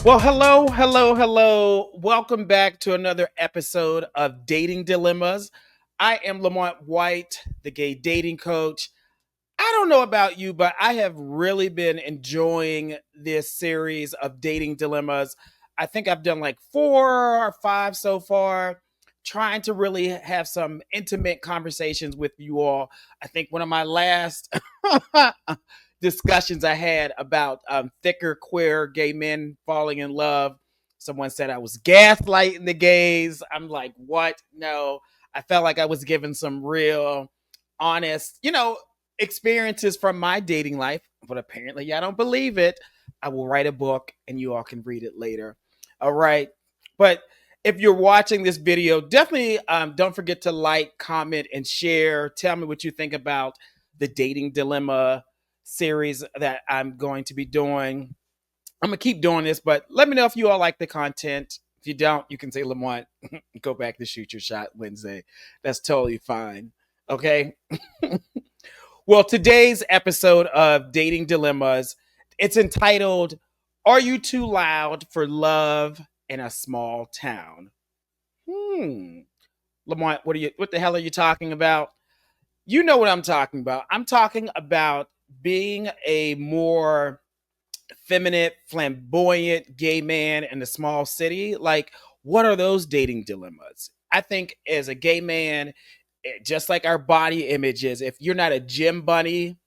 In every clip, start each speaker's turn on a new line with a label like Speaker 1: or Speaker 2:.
Speaker 1: Well, hello, hello, hello. Welcome back to another episode of Dating Dilemmas. I am Lamont White, the gay dating coach. I don't know about you, but I have really been enjoying this series of dating dilemmas. I think I've done like four or five so far, trying to really have some intimate conversations with you all. I think one of my last discussions I had about thicker queer gay men falling in love. Someone said I was gaslighting the gays. I'm like, what? No. I felt like I was giving some real honest, experiences from my dating life, but apparently y'all don't believe it. I will write a book and you all can read it later. All right. But if you're watching this video, definitely don't forget to like, comment, and share. Tell me what you think about the dating dilemma series that I'm going to be doing. I'm gonna keep doing this, but let me know if you all like the content. If you don't, you can say, Lamont, go back to shoot your shot Wednesday. That's totally fine. Okay. Well, today's episode of Dating Dilemmas, it's entitled Are You Too Loud for Love in a Small Town? Hmm. Lamont, what the hell are you talking about? You know what I'm talking about. I'm talking about being a more feminine, flamboyant gay man in a small city. Like, what are those dating dilemmas? I think as a gay man, just like our body images, if you're not a gym bunny,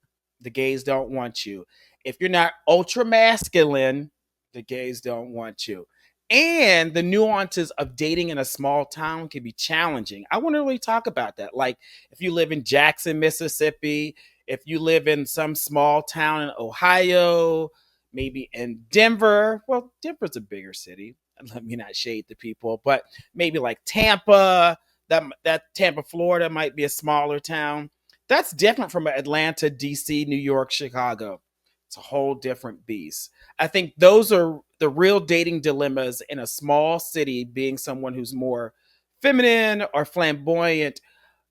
Speaker 1: the gays don't want you. If you're not ultra masculine, the gays don't want you. And the nuances of dating in a small town can be challenging. I want to really talk about that. Like, if you live in Jackson, Mississippi, if you live in some small town in Ohio, maybe in Denver. Well, Denver's a bigger city. Let me not shade the people, but maybe like Tampa, that Tampa, Florida might be a smaller town. That's different from Atlanta, DC, New York, Chicago. It's a whole different beast. I think those are the real dating dilemmas in a small city, being someone who's more feminine or flamboyant.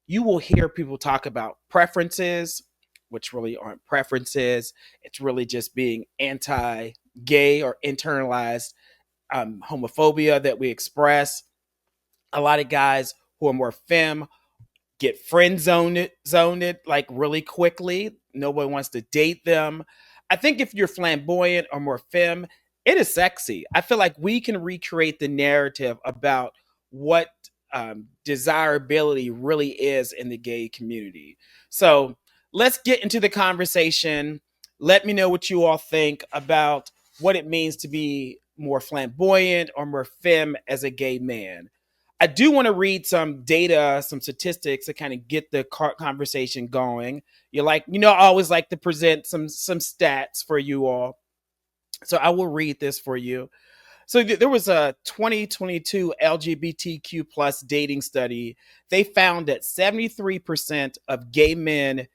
Speaker 1: You will hear people talk about preferences, which really aren't preferences. It's really just being anti gay or internalized homophobia that we express. A lot of guys who are more femme get friend zoned like really quickly. Nobody wants to date them. I think if you're flamboyant or more femme, it is sexy. I feel like we can recreate the narrative about what desirability really is in the gay community. So let's get into the conversation. Let me know what you all think about what it means to be more flamboyant or more femme as a gay man. I do want to read some data, some statistics to kind of get the conversation going. I always like to present some stats for you all. So I will read this for you. So there was a 2022 LGBTQ plus dating study. They found that 73% of gay men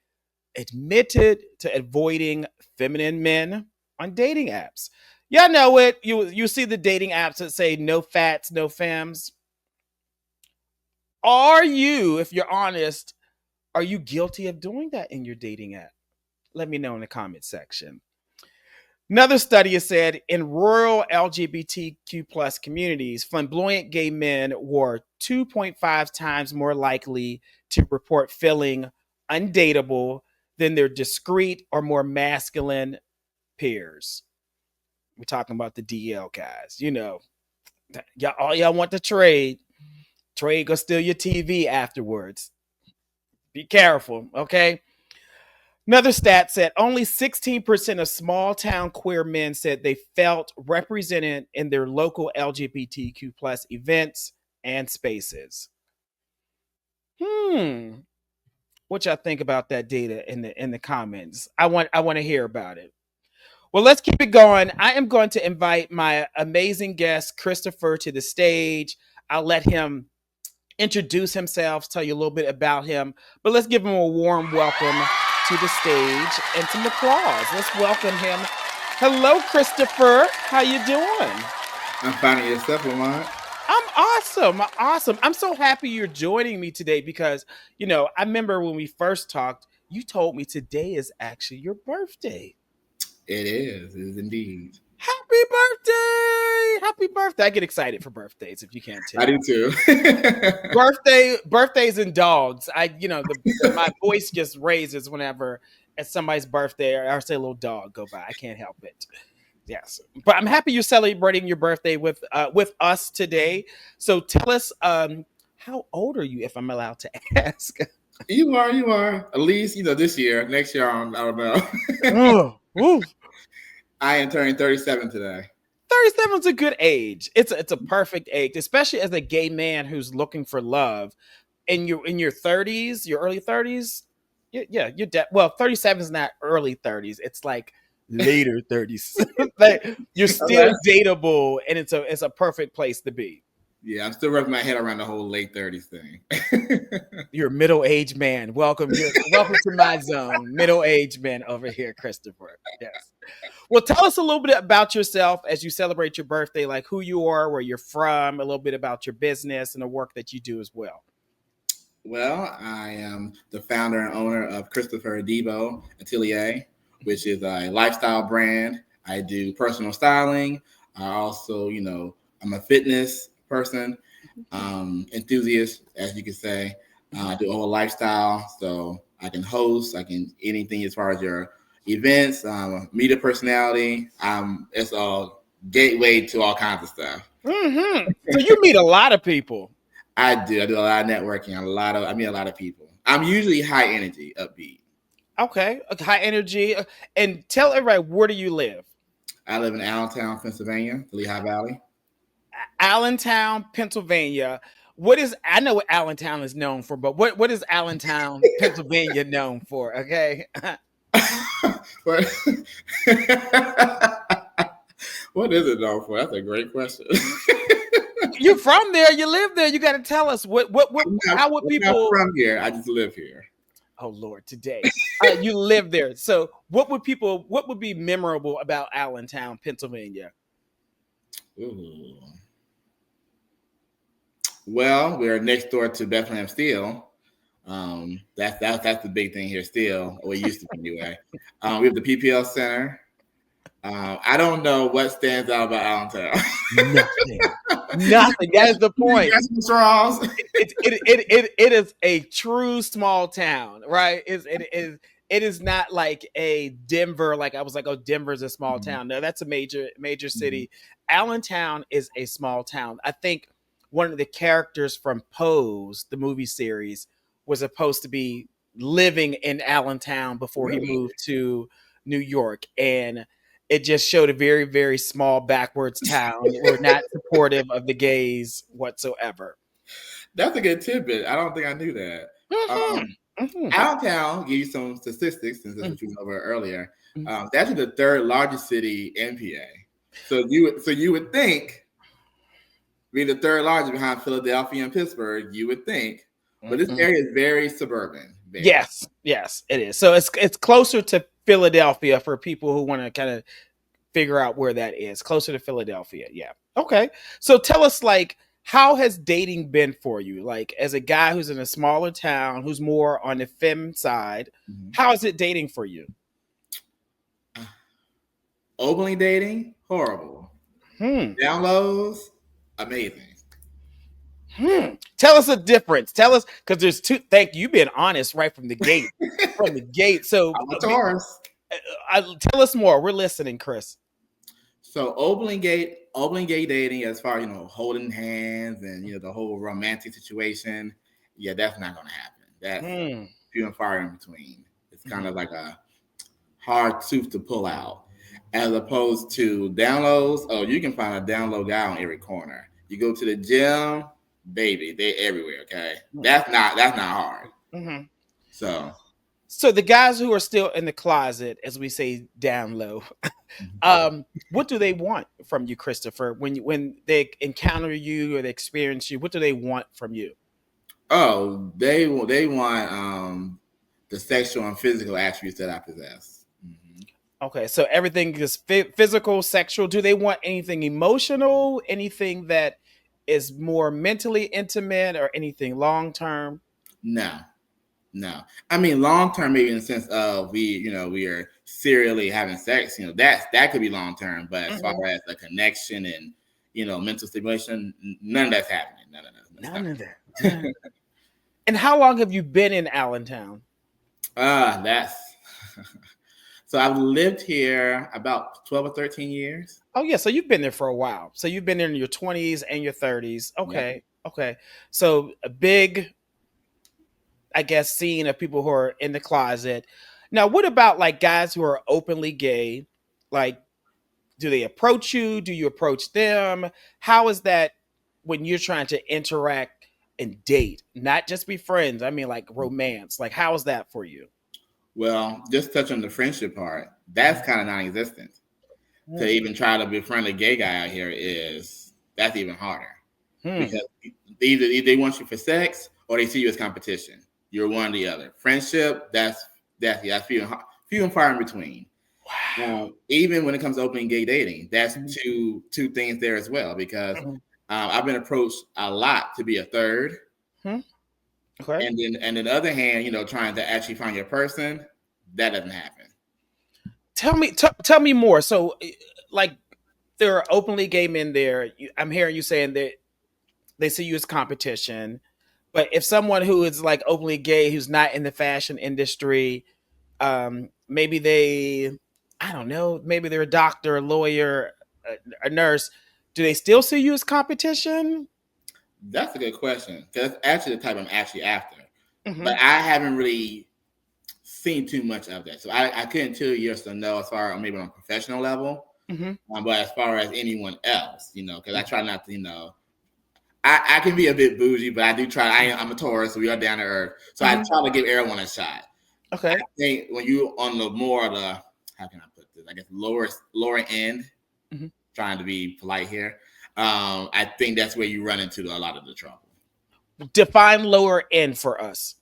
Speaker 1: admitted to avoiding feminine men on dating apps. Y'all know it. You see the dating apps that say no fats, no femmes. Are you, if you're honest, are you guilty of doing that in your dating app? Let me know in the comment section. Another study has said in rural LGBTQ plus communities, flamboyant gay men were 2.5 times more likely to report feeling undateable than their discreet or more masculine peers. We're talking about the DL guys. All y'all want to trade. Trade go steal your TV afterwards. Be careful, okay? Another stat said only 16% of small town queer men said they felt represented in their local LGBTQ plus events and spaces. Hmm. What y'all think about that data in the comments? I want to hear about it. Well, let's keep it going. I am going to invite my amazing guest Christopher to the stage. I'll let him introduce himself, tell you a little bit about him, but let's give him a warm welcome to the stage and some applause. Let's welcome him. Hello, Christopher. How you doing?
Speaker 2: I'm finding yourself, Lamont.
Speaker 1: I'm awesome. Awesome. I'm so happy you're joining me today because, I remember when we first talked, you told me today is actually your birthday.
Speaker 2: It is indeed.
Speaker 1: Happy birthday! Happy birthday! I get excited for birthdays if you can't
Speaker 2: I
Speaker 1: tell.
Speaker 2: do too.
Speaker 1: Birthdays and dogs. My voice just raises whenever it's somebody's birthday or I say a little dog go by. I can't help it. Yes, but I'm happy you're celebrating your birthday with us today. So tell us, how old are you, if I'm allowed to ask?
Speaker 2: You are. At least, this year. Next year, I don't know.
Speaker 1: Oh, oof.
Speaker 2: I am turning 37 today.
Speaker 1: 37 is a good age. It's a perfect age, especially as a gay man who's looking for love in your 30s, your early 30s. Yeah, well, 37 is not early 30s. It's like later 30s. Like you're still
Speaker 2: Okay.
Speaker 1: dateable, and it's a perfect place to be.
Speaker 2: Yeah, I'm still wrapping my head around the whole late 30s thing.
Speaker 1: You're a middle-aged man. Welcome to my zone. Middle-aged man over here, Christopher. Yes. Well, tell us a little bit about yourself as you celebrate your birthday, like who you are, where you're from, a little bit about your business and the work that you do as well.
Speaker 2: Well, I am the founder and owner of Christopher Debo Atelier, which is a lifestyle brand. I do personal styling. I also, I'm a fitness person, enthusiast, as you could say. I do all lifestyle, so I can host. I can anything as far as your events, media personality. It's a gateway to all kinds of stuff.
Speaker 1: So you meet a lot of people.
Speaker 2: I do. I do a lot of networking. I meet a lot of people. I'm usually high energy, upbeat.
Speaker 1: Okay, high energy. And tell everybody, where do you live?
Speaker 2: I live in Allentown, Pennsylvania, the Lehigh Valley.
Speaker 1: Allentown, Pennsylvania. I know what Allentown is known for, but what is Allentown, Pennsylvania known for? Okay.
Speaker 2: But what is it known for? That's a great question.
Speaker 1: You're from there, you live there, you got to tell us how would
Speaker 2: I'm not
Speaker 1: people.
Speaker 2: from here. I just live here.
Speaker 1: Oh Lord, today. You live there. So what would be memorable about Allentown, Pennsylvania?
Speaker 2: Ooh. Well, we're next door to Bethlehem Steel. That's the big thing here still, or it used to be anyway. We have the PPL Center. I don't know what stands out about Allentown.
Speaker 1: Nothing. Nothing. That is the point.
Speaker 2: Straws.
Speaker 1: It is a true small town, right? It is not like a Denver. Like I was like, oh, Denver's a small
Speaker 2: Mhm.
Speaker 1: town. No, that's a major
Speaker 2: Mhm.
Speaker 1: city. Allentown is a small town. I think one of the characters from Pose, the movie series, was supposed to be living in Allentown before he
Speaker 2: Really?
Speaker 1: moved to New York, and it just showed a very, very small backwards town. We're not supportive of the gays whatsoever.
Speaker 2: That's a good tidbit. I don't think I knew that.
Speaker 1: Hmm.
Speaker 2: Um,
Speaker 1: Hmm.
Speaker 2: Allentown, give you some statistics since that's what you went over earlier.
Speaker 1: Hmm.
Speaker 2: That's the third largest city in PA. So you would think, being the third largest behind Philadelphia and Pittsburgh, you would think, but this
Speaker 1: Hmm.
Speaker 2: area is very suburban. Very.
Speaker 1: Yes, it is. So it's closer to Philadelphia for people who want to kind of figure out where that is. Closer to Philadelphia. Yeah. Okay. So tell us, like, how has dating been for you? Like, as a guy who's in a smaller town, who's more on the femme side,
Speaker 2: Mhm.
Speaker 1: how is it dating for you?
Speaker 2: Openly dating, horrible.
Speaker 1: Hmm.
Speaker 2: Downloads, amazing.
Speaker 1: Tell us a difference. Tell us, because there's two. Thank you. You've been honest right from the gate. From the gate. So
Speaker 2: I'm a Taurus.
Speaker 1: tell us more. We're listening, Chris.
Speaker 2: So openly gay dating, as far holding hands and the whole romantic situation, yeah, that's not gonna happen. That's
Speaker 1: Hmm.
Speaker 2: few and far in between. It's kind
Speaker 1: Mhm.
Speaker 2: of like a hard tooth to pull out, as opposed to downloads. Oh, you can find a download guy on every corner. You go to the gym, baby, they everywhere. Okay, that's not hard.
Speaker 1: Mhm.
Speaker 2: So
Speaker 1: So the guys who are still in the closet, as we say down low, what do they want from you, Christopher? When they encounter you or they experience you, what do they want from you?
Speaker 2: oh, they want the sexual and physical attributes that I possess. Mhm.
Speaker 1: Okay, so everything is physical, sexual. Do they want anything emotional? Anything that is more mentally intimate, or anything long term?
Speaker 2: No, no. I mean, long term, maybe in the sense of we are serially having sex, that could be long term. But as far
Speaker 1: Mhm.
Speaker 2: as a connection and mental stimulation, none of that's happening. None of that's
Speaker 1: None of that. None. And how long have you been in Allentown?
Speaker 2: that's so I've lived here about 12 or 13 years.
Speaker 1: Oh yeah, so you've been there for a while. So you've been there in your 20s and your 30s.
Speaker 2: Yep.
Speaker 1: Okay. Okay. So a big, I guess, scene of people who are in the closet. Now, what about like guys who are openly gay? Like, do they approach you? Do you approach them? How is that when you're trying to interact and date, not just be friends? I mean, like romance. Like, how is that for you?
Speaker 2: Well, just touch on the friendship part. That's kind of non-existent. To
Speaker 1: Hmm.
Speaker 2: even try to befriend a gay guy out here that's even harder
Speaker 1: Hmm.
Speaker 2: because either they want you for sex or they see you as competition. You're one or the other. Friendship, that's few and far in between.
Speaker 1: Wow.
Speaker 2: Even when it comes to open gay dating, that's
Speaker 1: Mhm.
Speaker 2: two things there as well because
Speaker 1: Mhm.
Speaker 2: I've been approached a lot to be a third,
Speaker 1: Hmm. Okay.
Speaker 2: and then the other hand, trying to actually find your person, that doesn't happen.
Speaker 1: Tell me more. So, like, there are openly gay men there. I'm hearing you saying that they see you as competition. But if someone who is like openly gay, who's not in the fashion industry, maybe I don't know, maybe they're a doctor, a lawyer, a nurse. Do they still see you as competition?
Speaker 2: That's a good question because that's actually the type I'm actually after. But
Speaker 1: Hmm.
Speaker 2: I haven't really seen too much of that, so I couldn't tell you yes or no as far as maybe on a professional level.
Speaker 1: Hmm.
Speaker 2: But as far as anyone else, because I try not to, I can be a bit bougie, but I do try. I'm a Taurus, so we are down to earth. So I
Speaker 1: Hmm.
Speaker 2: try to give everyone a shot. I
Speaker 1: Okay.
Speaker 2: think when you on the more of the how can I put this? I guess lower end,
Speaker 1: Hmm.
Speaker 2: trying to be polite here. I think that's where you run into a lot of the trouble.
Speaker 1: Define lower end for us.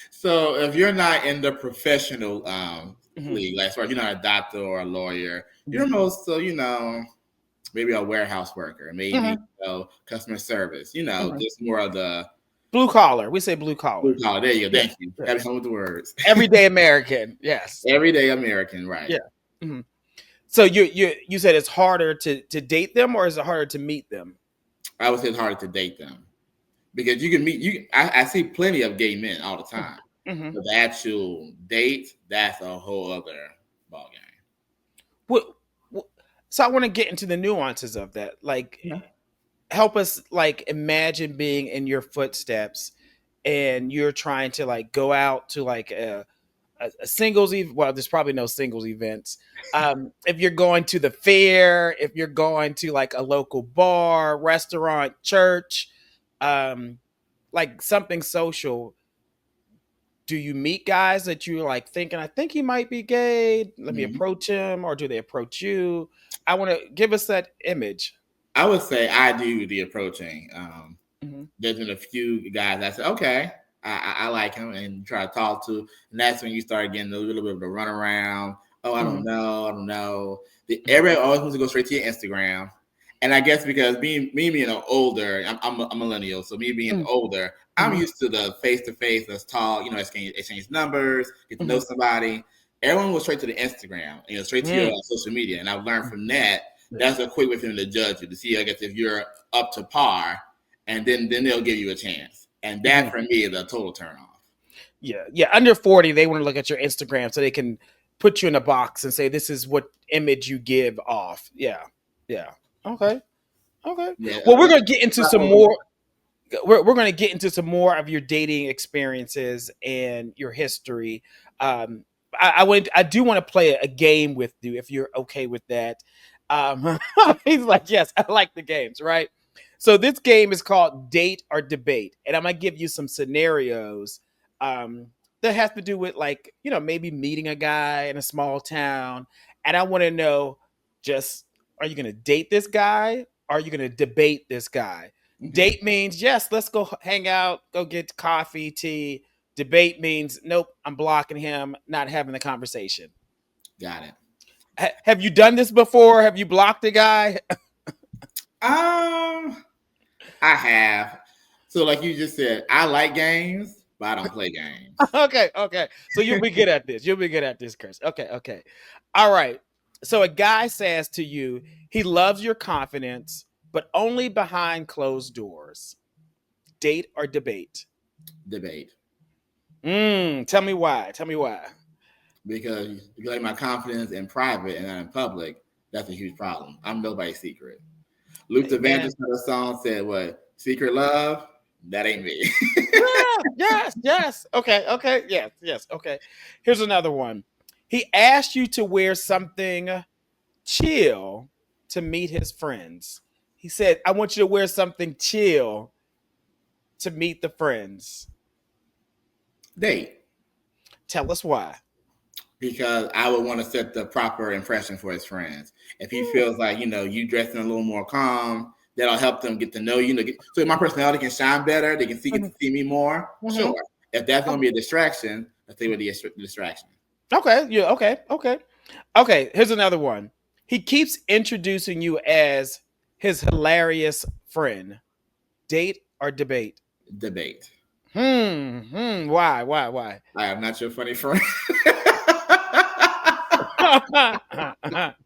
Speaker 2: So if you're not in the professional
Speaker 1: Hmm.
Speaker 2: league, like as far as you're not a doctor or a lawyer, you're
Speaker 1: Hmm.
Speaker 2: most so maybe a warehouse worker, maybe
Speaker 1: Hmm.
Speaker 2: customer service,
Speaker 1: Hmm.
Speaker 2: just more of the
Speaker 1: Blue collar. We say blue
Speaker 2: blue
Speaker 1: collar.
Speaker 2: collar. There you go.
Speaker 1: Yeah.
Speaker 2: Thank you.
Speaker 1: Yeah.
Speaker 2: Having fun with the words.
Speaker 1: Everyday American. Yes.
Speaker 2: Everyday American, right?
Speaker 1: Yeah. Hmm. So you said it's harder to date them, or is it harder to meet them?
Speaker 2: I would say it's harder to date them because you can meet you. I see plenty of gay men all the time,
Speaker 1: Hmm.
Speaker 2: but the actual date, that's a whole other ball
Speaker 1: What, what, so I want to get into the nuances of that. Like,
Speaker 2: game.
Speaker 1: help us like imagine being in your footsteps, and you're trying to like go out to like a singles event. Well, there's probably no singles events. If you're going to the fair, if you're going to like a local bar, restaurant, church, um, like something social, do you meet guys that you're like thinking, I think he might be gay? Let me
Speaker 2: Mhm.
Speaker 1: approach him, or do they approach you? I want to give us that image.
Speaker 2: I would say I do the approaching.
Speaker 1: Hmm.
Speaker 2: There's been a few guys I said, okay, I like him and try to talk to. And that's when you start getting a little bit of the runaround. Oh, I don't
Speaker 1: Hmm.
Speaker 2: know. I don't know. Everybody always wants to go straight to your Instagram. And I guess because me being older, I'm a millennial. So me being older, I'm
Speaker 1: Hmm.
Speaker 2: used to the face to face, let's talk, exchange numbers, get to know
Speaker 1: Hmm.
Speaker 2: somebody. Everyone goes straight to the Instagram, straight to your
Speaker 1: Hmm.
Speaker 2: social media. And I've learned from that, that's a quick way for them to judge you, to see, I guess, if you're up to par, and then they'll give you a chance. And that
Speaker 1: Hmm.
Speaker 2: for me is a total turn off.
Speaker 1: Yeah, yeah. Under 40, they want to look at your Instagram so they can put you in a box and say this is what image you give off. Yeah, yeah. Okay, okay.
Speaker 2: Yeah,
Speaker 1: Well, we're gonna get into
Speaker 2: not
Speaker 1: some
Speaker 2: open.
Speaker 1: more. We're going to get into some more of your dating experiences and your history. Um, I do want to play a game with you if you're okay with that. He's like, yes, I like the games, right? So this game is called Date or Debate, and I'm gonna give you some scenarios that has to do with like maybe meeting a guy in a small town, and I want to know just are you gonna date this guy? Or are you gonna debate this guy?
Speaker 2: Okay,
Speaker 1: Date means yes, let's go hang out, go get coffee, tea. Debate means nope, I'm blocking him, not having the conversation.
Speaker 2: got it.
Speaker 1: Have you done this before? Have you blocked a guy?
Speaker 2: I have. So, like you just said, I like games, but I don't play games.
Speaker 1: Okay, okay. So you'll be good at this. You'll be good at this, Chris. Okay, okay. All right. So a guy says to you, he loves your confidence, but only behind closed doors. Date or debate?
Speaker 2: Debate.
Speaker 1: Tell me why. Tell me why.
Speaker 2: Because if you like my confidence in private and not in public, that's a huge problem. I'm nobody's secret. Luther
Speaker 1: Amen.
Speaker 2: Vandross had a song said, "What secret love? That ain't me."
Speaker 1: Yeah, yes, yes. Okay, okay, yes, yes. Okay. Here's another one. He asked you to wear something chill to meet his friends. He said, I want you to wear something chill to meet the friends.
Speaker 2: Date.
Speaker 1: Tell us why.
Speaker 2: Because I would want to set the proper impression for his friends. If he feels like you dressing a little more calm, that'll help them get to know you. So my personality can shine better. They can get to see me more.
Speaker 1: Mm-hmm.
Speaker 2: Sure. If that's going to be a distraction, let's say with the distraction.
Speaker 1: Okay, yeah, okay, okay. Okay, here's another one. He keeps introducing you as his hilarious friend. Date or debate?
Speaker 2: Debate.
Speaker 1: Why? Why?
Speaker 2: I am not your funny friend.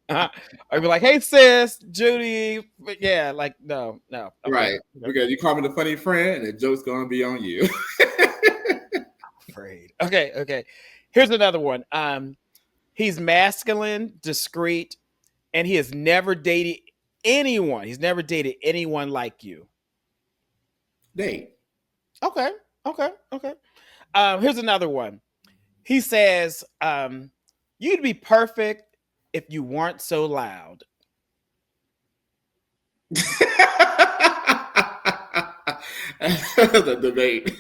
Speaker 1: I'd be like, hey sis, Judy. But yeah, like no, no. Okay.
Speaker 2: Right. Because you call me the funny friend and the joke's going to be on you.
Speaker 1: Afraid. Okay, okay. Here's another one. He's masculine, discreet, and he has never dated anyone. He's never dated anyone like you.
Speaker 2: Date.
Speaker 1: Okay, okay, okay. Here's another one. He says, you'd be perfect if you weren't so loud.
Speaker 2: The debate.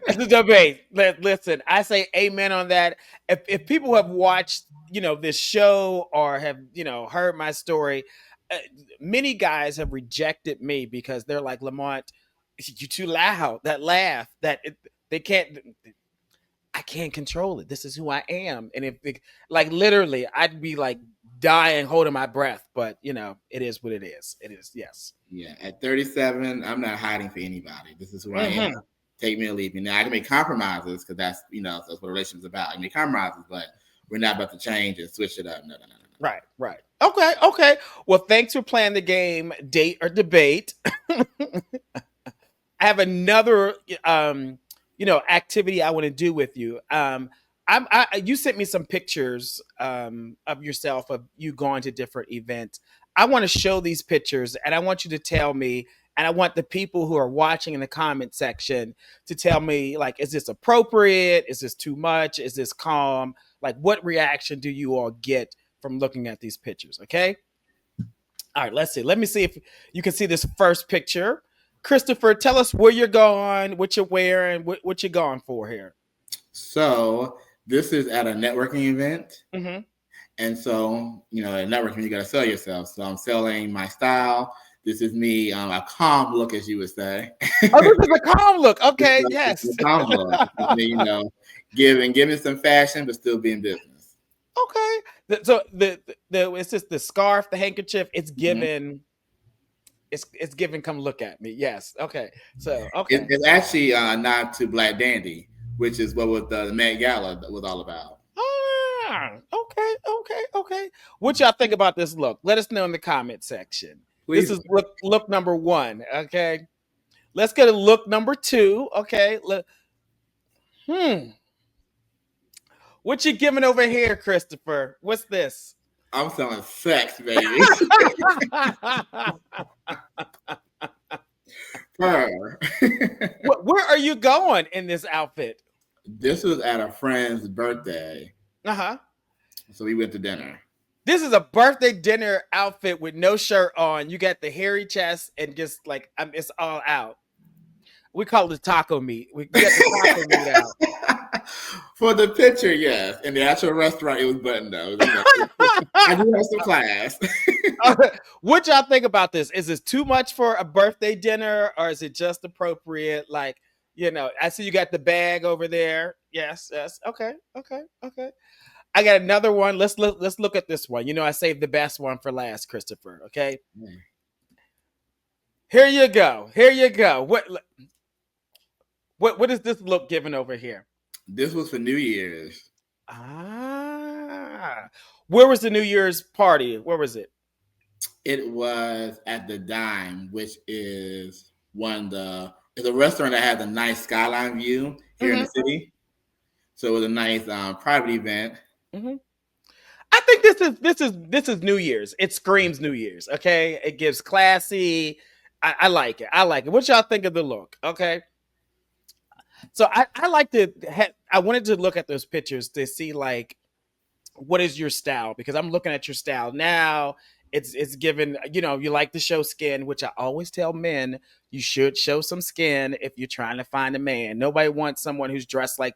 Speaker 1: It's a debate. Listen, I say amen on that. If people have watched, this show or have, heard my story, uh, many guys have rejected me because they're like, Lamont, you're too loud. That laugh, they can't. I can't control it. This is who I am. And if like literally, I'd be like dying, holding my breath. But it is what it is. It is. Yes.
Speaker 2: Yeah, at 37, I'm not hiding for anybody. This is who I am.
Speaker 1: Hmm.
Speaker 2: Take me or leave me. Now I can make compromises because that's what a relationship's about. I can make compromises, but we're not about to change and switch it up. No, no, no, no.
Speaker 1: Right. Right. Okay. Okay. Well, thanks for playing the game, date or debate. I have another activity I want to do with you. You sent me some pictures of yourself of you going to different events. I want to show these pictures and I want you to tell me, and I want the people who are watching in the comment section to tell me, like, is this appropriate? Is this too much? Is this calm? Like, what reaction do you all get from looking at these pictures? Okay. All right, let's see. Let me see if you can see this first picture. Christopher, tell us where you're going, what you're wearing, what you're going for here.
Speaker 2: So this is at a networking event.
Speaker 1: Mm-hmm.
Speaker 2: And so, at networking, you got to sell yourself. So I'm selling my style. This is me, a calm look, as you would say.
Speaker 1: Oh, this is a calm look. Okay, yes.
Speaker 2: A calm look. This is me, giving some fashion, but still being business.
Speaker 1: Okay. So the it's just the scarf, the handkerchief. It's given. It's given. Come look at me. Yes. Okay. So okay.
Speaker 2: It's actually a nod to Black Dandy, which is what the Met Gala was all about.
Speaker 1: Okay. Okay. Okay. What y'all think about this look? Let us know in the comment section.
Speaker 2: Please.
Speaker 1: This is look number one. Okay. Let's get a look number two. Okay. What you giving over here, Christopher? What's this?
Speaker 2: I'm selling sex, baby. Where
Speaker 1: are you going in this outfit?
Speaker 2: This was at a friend's birthday.
Speaker 1: Uh-huh.
Speaker 2: So we went to dinner.
Speaker 1: This is a birthday dinner outfit with no shirt on. You got the hairy chest and just like it's all out. We call it taco meat. We get the taco meat out.
Speaker 2: For the picture, yes. In the actual restaurant, it was buttoned up. I do have some class.
Speaker 1: What y'all think about this? Is this too much for a birthday dinner, or is it just appropriate? Like, I see you got the bag over there. Yes, yes. Okay. I got another one. Let's look at this one. I saved the best one for last, Christopher. Okay. Here you go. What is this look given over here?
Speaker 2: This was for New Year's.
Speaker 1: Ah, where was the New Year's party? Where was it?
Speaker 2: It was at the Dime, which is one of the it's a restaurant that has a nice skyline view here in the
Speaker 1: Hmm.
Speaker 2: city. So it was a nice private event.
Speaker 1: Hmm. I think this is New Year's. It screams New Year's. Okay, it gives classy. I like it. I like it. What y'all think of the look? Okay, so I like to. I wanted to look at those pictures to see like what is your style, because I'm looking at your style now. It's given, you like to show skin, which I always tell men you should show some skin if you're trying to find a man. Nobody wants someone who's dressed like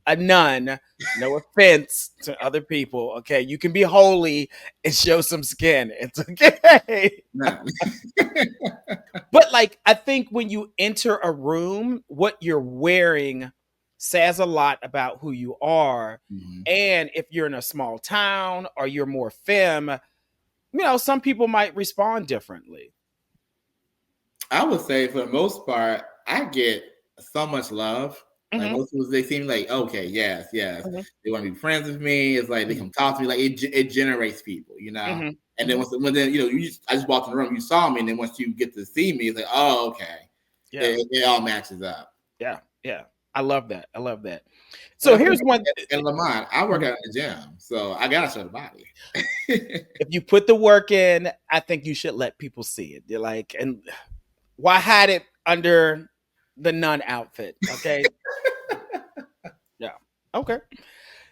Speaker 1: a nun. No offense to other people. Okay, you can be holy and show some skin. It's okay.
Speaker 2: Nah.
Speaker 1: But like, I think when you enter a room, what you're wearing says a lot about who you are.
Speaker 2: Mhm.
Speaker 1: And if you're in a small town or you're more femme, some people might respond differently.
Speaker 2: I would say for the most part, I get so much love. Like
Speaker 1: Hmm.
Speaker 2: most people, they seem like okay, yes, yes,
Speaker 1: Hmm.
Speaker 2: they want to be friends with me. It's like they
Speaker 1: Hmm.
Speaker 2: come talk to me. Like it generates people, you know.
Speaker 1: Hmm.
Speaker 2: And then
Speaker 1: Hmm.
Speaker 2: when then I just walked in the room, you saw me, and then once you get to see me, it's like oh okay,
Speaker 1: Yeah,
Speaker 2: it all matches up.
Speaker 1: yeah, yeah. I love that. I love that.
Speaker 2: And
Speaker 1: So
Speaker 2: I think
Speaker 1: here's one.
Speaker 2: in Lamont, I work
Speaker 1: Mhm.
Speaker 2: out in the gym, so I gotta show the body.
Speaker 1: If you put the work in, I think you should let people see it. You're like, and why hide it under the nun outfit? Okay. Yeah. Okay.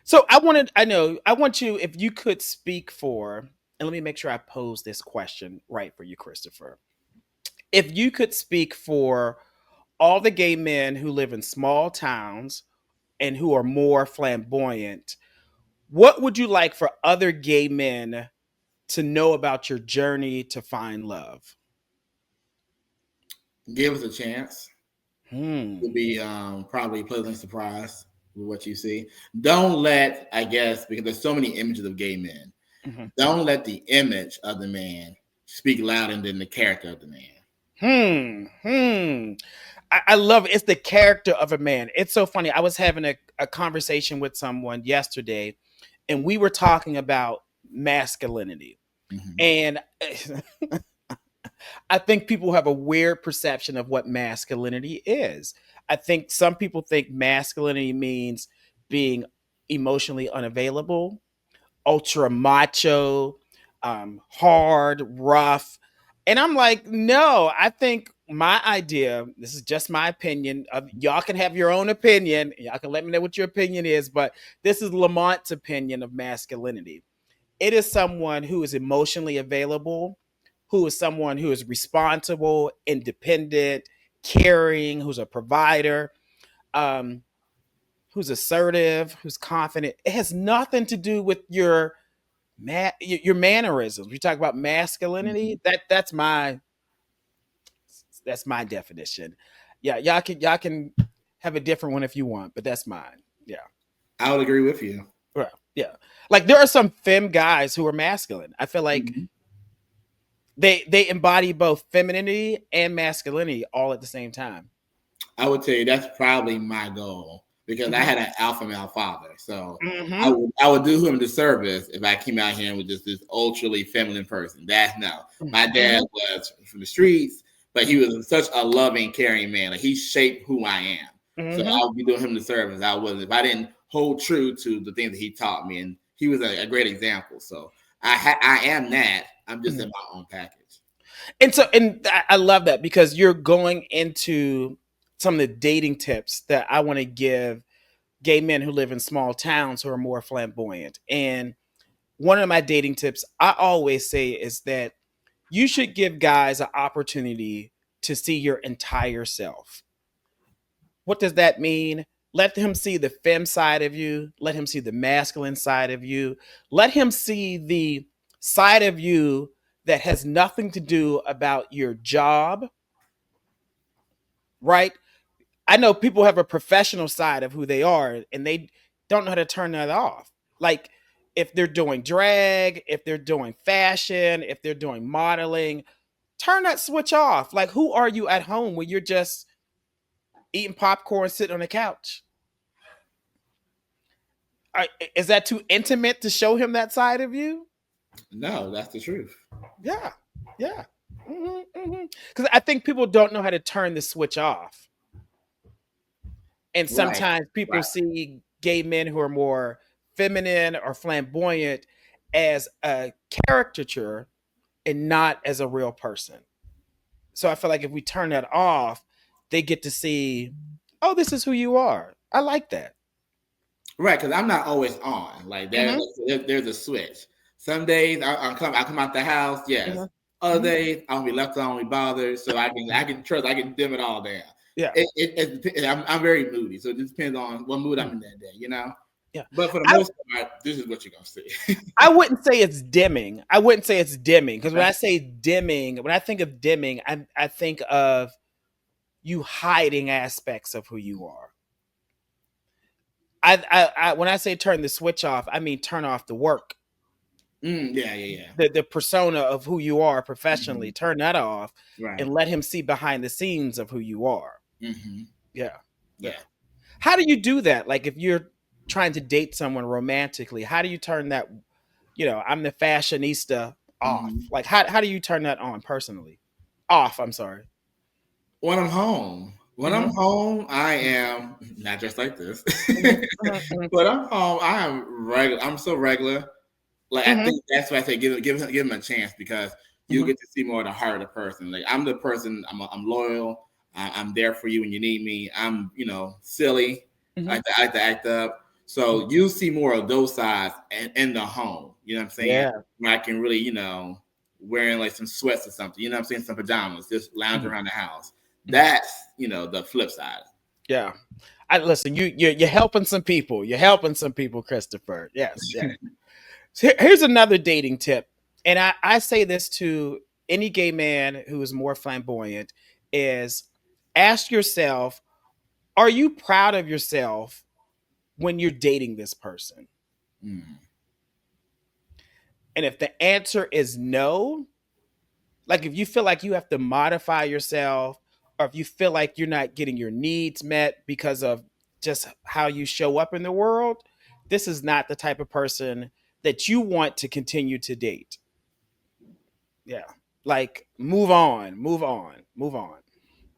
Speaker 1: So I want you, if you could speak for, and let me make sure I pose this question right for you, Christopher. If you could speak for all the gay men who live in small towns and who are more flamboyant, what would you like for other gay men to know about your journey to find love?
Speaker 2: Give us a chance. You'll
Speaker 1: Hmm.
Speaker 2: be probably pleasantly surprised with what you see. Don't let, I guess, because there's so many images of gay men.
Speaker 1: Hmm.
Speaker 2: Don't let the image of the man speak louder than the character of the man.
Speaker 1: Hmm. I love it. It's the character of a man. It's so funny. I was having a conversation with someone yesterday, and we were talking about masculinity.
Speaker 2: Mm-hmm.
Speaker 1: And I think people have a weird perception of what masculinity is. I think some people think masculinity means being emotionally unavailable, ultra macho, hard, rough. And I'm like, no, I think my idea, this is just my opinion. Y'all can have your own opinion. Y'all can let me know what your opinion is, but this is Lamont's opinion of masculinity. It is someone who is emotionally available, who is someone who is responsible, independent, caring, who's a provider, um, who's assertive, who's confident. It has nothing to do with your mannerisms. We talk about
Speaker 2: Mm-hmm.
Speaker 1: masculinity. That's my definition. Yeah, y'all can have a different one if you want, but that's mine. Yeah.
Speaker 2: I would agree with you.
Speaker 1: Well, yeah. Like there are some femme guys who are masculine. I feel like
Speaker 2: Mm-hmm.
Speaker 1: they embody both femininity and masculinity all at the same time.
Speaker 2: I would tell you that's probably my goal because I
Speaker 1: Hmm.
Speaker 2: had an alpha male father. So I
Speaker 1: Hmm.
Speaker 2: would I would do him a disservice if I came out here with just this ultra feminine person. That's no. My dad
Speaker 1: Hmm.
Speaker 2: was from the streets, but he was such a loving, caring man. Like he shaped who I am. So
Speaker 1: Hmm.
Speaker 2: I would be doing him the service. I wasn't if I didn't hold true to the things that he taught me, and he was a great example. So I am that. I'm just in my own package.
Speaker 1: And I love that because you're going into some of the dating tips that I want to give gay men who live in small towns who are more flamboyant. And one of my dating tips I always say is that you should give guys an opportunity to see your entire self. What does that mean? Let him see the femme side of you. Let him see the masculine side of you. Let him see the side of you that has nothing to do about your job, right? I know people have a professional side of who they are and they don't know how to turn that off. Like if they're doing drag, if they're doing fashion, if they're doing modeling, turn that switch off. Like who are you at home when you're just eating popcorn, sitting on the couch. Is that too intimate to show him that side of you?
Speaker 2: No, that's the truth.
Speaker 1: Yeah, yeah. Because I think people don't know how to turn the switch off, and
Speaker 2: Right,
Speaker 1: sometimes people
Speaker 2: right,
Speaker 1: see gay men who are more feminine or flamboyant as a caricature and not as a real person. So I feel like if we turn that off, they get to see, oh, this is who you are. I like that.
Speaker 2: right. Because I'm not always on. Like
Speaker 1: Hmm.
Speaker 2: there's a switch. Some days I come out the house. Yes.
Speaker 1: Hmm.
Speaker 2: Other
Speaker 1: Hmm.
Speaker 2: days I'll be left alone, be bothered. So I can trust. I can dim it all down.
Speaker 1: Yeah.
Speaker 2: I'm very moody, so it just depends on what mood I'm
Speaker 1: Mm.
Speaker 2: in that day. You know.
Speaker 1: Yeah.
Speaker 2: But for the
Speaker 1: I,
Speaker 2: most part, this is what you're gonna see.
Speaker 1: I wouldn't say it's dimming. I wouldn't say it's dimming because when I say dimming, when I think of dimming, I think of you hiding aspects of who you are. When I say turn the switch off, I mean turn off the work,
Speaker 2: Yeah, yeah, yeah.
Speaker 1: the persona of who you are professionally.
Speaker 2: Hmm.
Speaker 1: Turn that off
Speaker 2: Right.
Speaker 1: and let him see behind the scenes of who you are.
Speaker 2: Hmm.
Speaker 1: Yeah, yeah.
Speaker 2: Yeah.
Speaker 1: How do you do that? Like if you're trying to date someone romantically, how do you turn that? I'm the fashionista off.
Speaker 2: Hmm.
Speaker 1: Like how do you turn that on personally? Off. I'm sorry.
Speaker 2: When I'm home,
Speaker 1: Hmm.
Speaker 2: I am not just like this.
Speaker 1: Hmm. Hmm.
Speaker 2: But I'm home. I am regular. I'm so regular. Like I
Speaker 1: Hmm.
Speaker 2: think that's why I say give him a chance because you
Speaker 1: Hmm.
Speaker 2: get to see more of the heart of the person. Like I'm the person. I'm loyal. I'm there for you when you need me. I'm silly.
Speaker 1: Hmm.
Speaker 2: I like to act up. So you see more of those sides in the home. You know what I'm saying?
Speaker 1: Yeah.
Speaker 2: Where I can really wearing like some sweats or something. You know what I'm saying? Some pajamas, just lounge
Speaker 1: Hmm.
Speaker 2: around the house.
Speaker 1: Hmm.
Speaker 2: That's the flip side.
Speaker 1: Yeah. I listen. You're helping some people. You're helping some people, Christopher. Yes. Yeah. So here's another dating tip, and I say this to any gay man who is more flamboyant: is ask yourself, are you proud of yourself when you're dating this person?
Speaker 2: Mm.
Speaker 1: And if the answer is no, like if you feel like you have to modify yourself, or if you feel like you're not getting your needs met because of just how you show up in the world, this is not the type of person that you want to continue to date. Yeah. Like move on, move on, move on.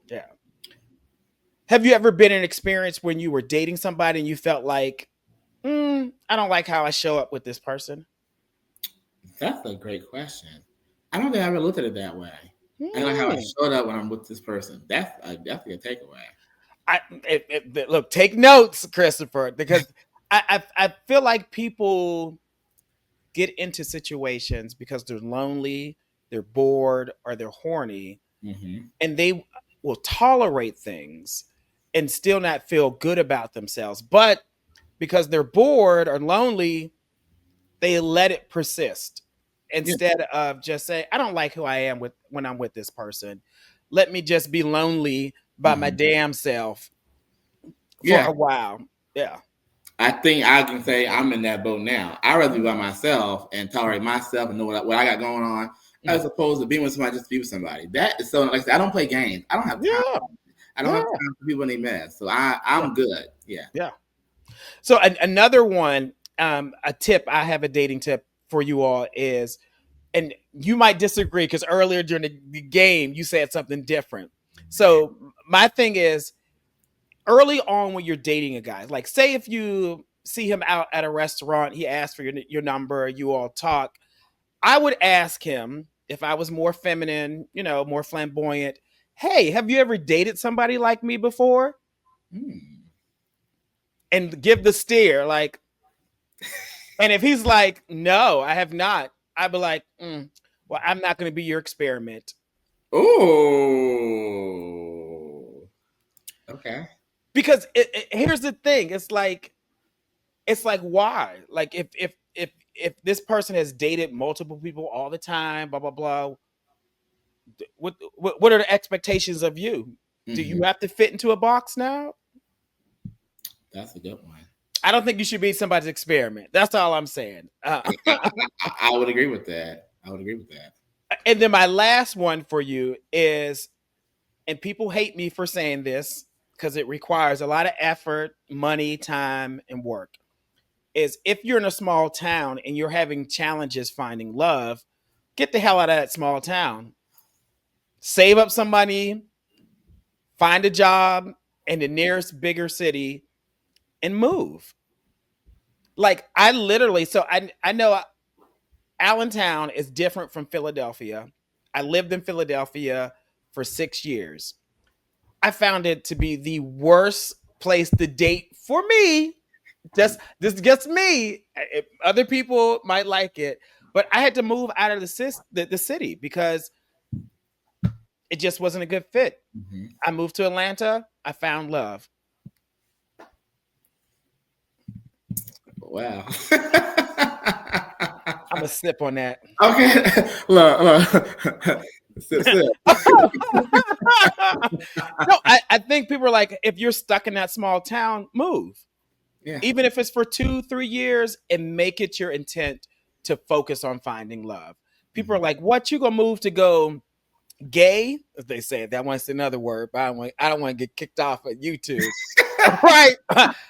Speaker 1: Yeah. Have you ever been in an experience when you were dating somebody and you felt like, I don't like how I show up with this person?
Speaker 2: That's a great question. I don't think I ever looked at it that way. I know how I
Speaker 1: Hmm.
Speaker 2: showed up when I'm with this person. That's definitely a takeaway.
Speaker 1: Look, take notes, Christopher, because I feel like people get into situations because they're lonely, they're bored, or they're horny,
Speaker 2: Hmm.
Speaker 1: and they will tolerate things and still not feel good about themselves. But because they're bored or lonely, they let it persist
Speaker 2: Yeah.
Speaker 1: instead of just saying, I don't like who I am with when I'm with this person. Let me just be lonely by my
Speaker 2: Hmm.
Speaker 1: damn self for
Speaker 2: Yeah.
Speaker 1: a while. Yeah.
Speaker 2: I think I can say I'm in that boat now. I'd rather be
Speaker 1: Mhm.
Speaker 2: by myself and tolerate myself and know what I got going on
Speaker 1: Mhm.
Speaker 2: as opposed to being with somebody just to be with somebody. That is so, like I said, I don't play games. I don't have time.
Speaker 1: Yeah.
Speaker 2: I don't have
Speaker 1: Yeah.
Speaker 2: time for people in a mess. So
Speaker 1: Yeah.
Speaker 2: I'm good. Yeah.
Speaker 1: Yeah. So another one, a tip, I have a dating tip for you all is, and you might disagree because earlier during the game you said something different. So my thing is, early on when you're dating a guy, like say if you see him out at a restaurant, he asks for your number, you all talk. I would ask him if I was more feminine, more flamboyant. Hey, have you ever dated somebody like me before?
Speaker 2: Hmm.
Speaker 1: And give the stare, like, and if he's like, no, I have not, I'd be like, well, I'm not going to be your experiment.
Speaker 2: Oh. Okay.
Speaker 1: Because here's the thing, it's like why? Like if this person has dated multiple people all the time, blah blah blah, what are the expectations of you? Do
Speaker 2: Hmm.
Speaker 1: you have to fit into a box now?
Speaker 2: That's a good one.
Speaker 1: I don't think you should be somebody's experiment. That's all I'm saying.
Speaker 2: I would agree with that. I would agree with that.
Speaker 1: And then my last one for you is, and people hate me for saying this, because it requires a lot of effort, money, time, and work. Is if you're in a small town and you're having challenges finding love, get the hell out of that small town. Save up some money, find a job in the nearest bigger city, and move. Like I literally, so I know Allentown is different from Philadelphia. I lived in Philadelphia for 6 years. I found it to be the worst place to date for me. Just this is just me. Other people might like it, but I had to move out of the city because it just wasn't a good fit.
Speaker 2: Mhm.
Speaker 1: I moved to Atlanta. I found love.
Speaker 2: Wow.
Speaker 1: I'm gonna sip on that.
Speaker 2: Okay. Look. Sip, sip.
Speaker 1: No, I think people are like, if you're stuck in that small town, move.
Speaker 2: Yeah.
Speaker 1: Even if it's for 2, 3 years, and make it your intent to focus on finding love. People are
Speaker 2: Mhm.
Speaker 1: like, what you gonna move to go gay? As they say, that one's another word, but I don't want to get kicked off of YouTube. Right?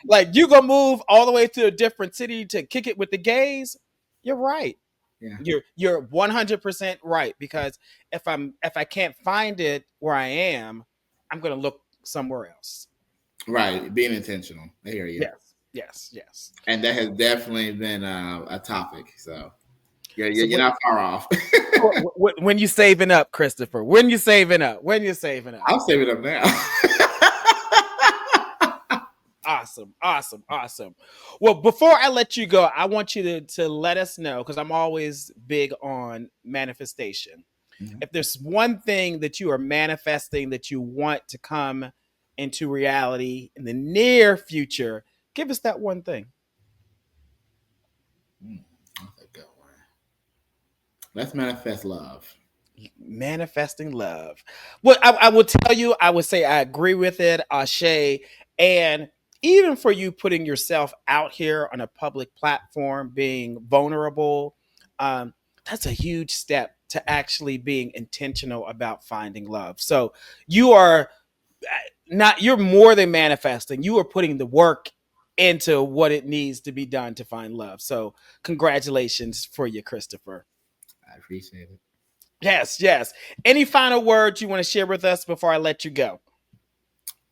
Speaker 1: Like you gonna move all the way to a different city to kick it with the gays? You're right.
Speaker 2: Yeah.
Speaker 1: You're 100% right because if I can't find it where I am, I'm gonna look somewhere else.
Speaker 2: Right. Being intentional. I hear you.
Speaker 1: Yes, yes, yes.
Speaker 2: And that has definitely been a topic. So
Speaker 1: So
Speaker 2: you're not far off.
Speaker 1: when you saving up, Christopher? When you saving up? When you saving up?
Speaker 2: I'll save it up now.
Speaker 1: Awesome, awesome, awesome. Well, before I let you go, I want you to let us know because I'm always big on manifestation.
Speaker 2: Mhm.
Speaker 1: If there's one thing that you are manifesting that you want to come into reality in the near future, give us that one thing.
Speaker 2: That's a good one. Let's manifest love.
Speaker 1: Manifesting love. Well, I will tell you, I would say I agree with it, Ashe. And even for you putting yourself out here on a public platform, being vulnerable, that's a huge step to actually being intentional about finding love. So you are not, you're more than manifesting, you are putting the work into what it needs to be done to find love. So congratulations for you, Christopher.
Speaker 2: I appreciate it.
Speaker 1: Yes, yes. Any final words you want to share with us before I let you go?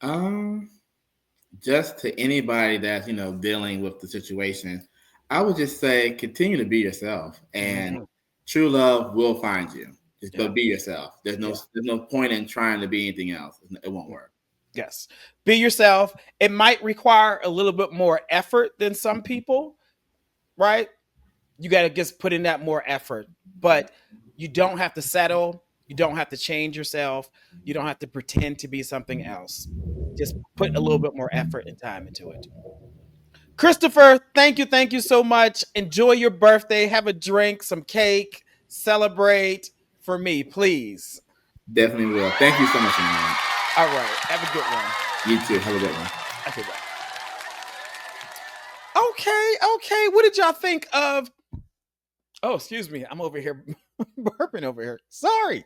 Speaker 2: Um, just to anybody that's dealing with the situation, I would just say continue to be yourself, and
Speaker 1: Mhm.
Speaker 2: true love will find you. Just
Speaker 1: Yeah,
Speaker 2: but be yourself.
Speaker 1: yeah,
Speaker 2: There's no point in trying to be anything else. It won't
Speaker 1: yeah.
Speaker 2: work.
Speaker 1: Yes. Be yourself. It might require a little bit more effort than some people, right? You got to just put in that more effort, but you don't have to settle. You don't have to change yourself. You don't have to pretend to be something else. Just put a little bit more effort and time into it. Christopher, thank you so much. Enjoy your birthday. Have a drink, some cake, celebrate for me, please.
Speaker 2: Definitely will. Thank you so much, man.
Speaker 1: All right. Have a good one.
Speaker 2: You too. Have a good one.
Speaker 1: Okay, bye. Okay, okay. What did y'all think of? Oh, excuse me. I'm over here burping over here. Sorry.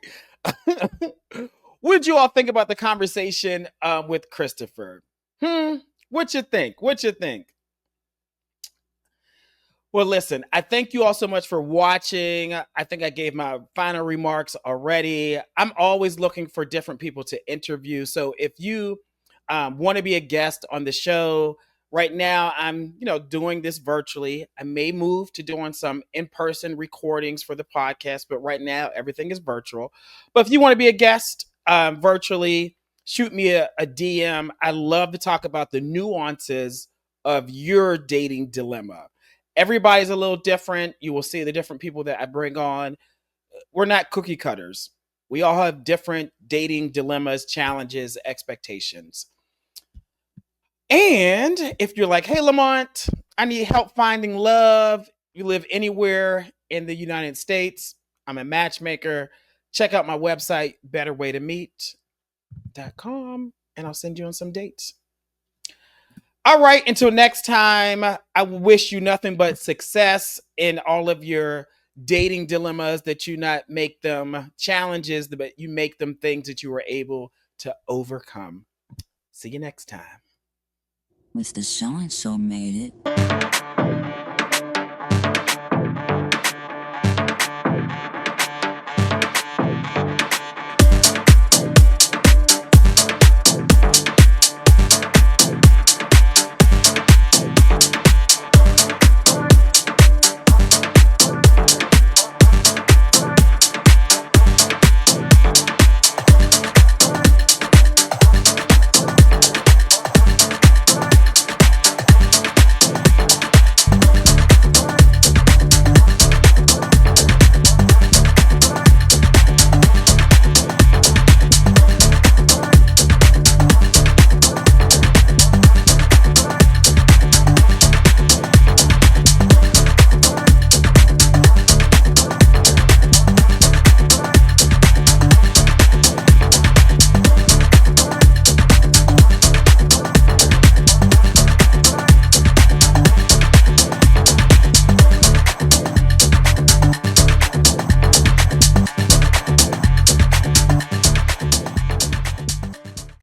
Speaker 1: What did you all think about the conversation with Christopher? Hmm. What you think? What you think? Well, listen, I thank you all so much for watching. I think I gave my final remarks already. I'm always looking for different people to interview. So if you want to be a guest on the show, right now I'm, doing this virtually. I may move to doing some in-person recordings for the podcast, but right now everything is virtual. But if you want to be a guest virtually, shoot me a DM. I love to talk about the nuances of your dating dilemma. Everybody's a little different. You will see the different people that I bring on. We're not cookie cutters. We all have different dating dilemmas, challenges, expectations. And if you're like, hey, Lamont, I need help finding love, you live anywhere in the United States, I'm a matchmaker. Check out my website, betterwaytomeet.com, and I'll send you on some dates. All right, until next time, I wish you nothing but success in all of your dating dilemmas, that you not make them challenges, but you make them things that you were able to overcome. See you next time.
Speaker 3: Mr. So and so made it.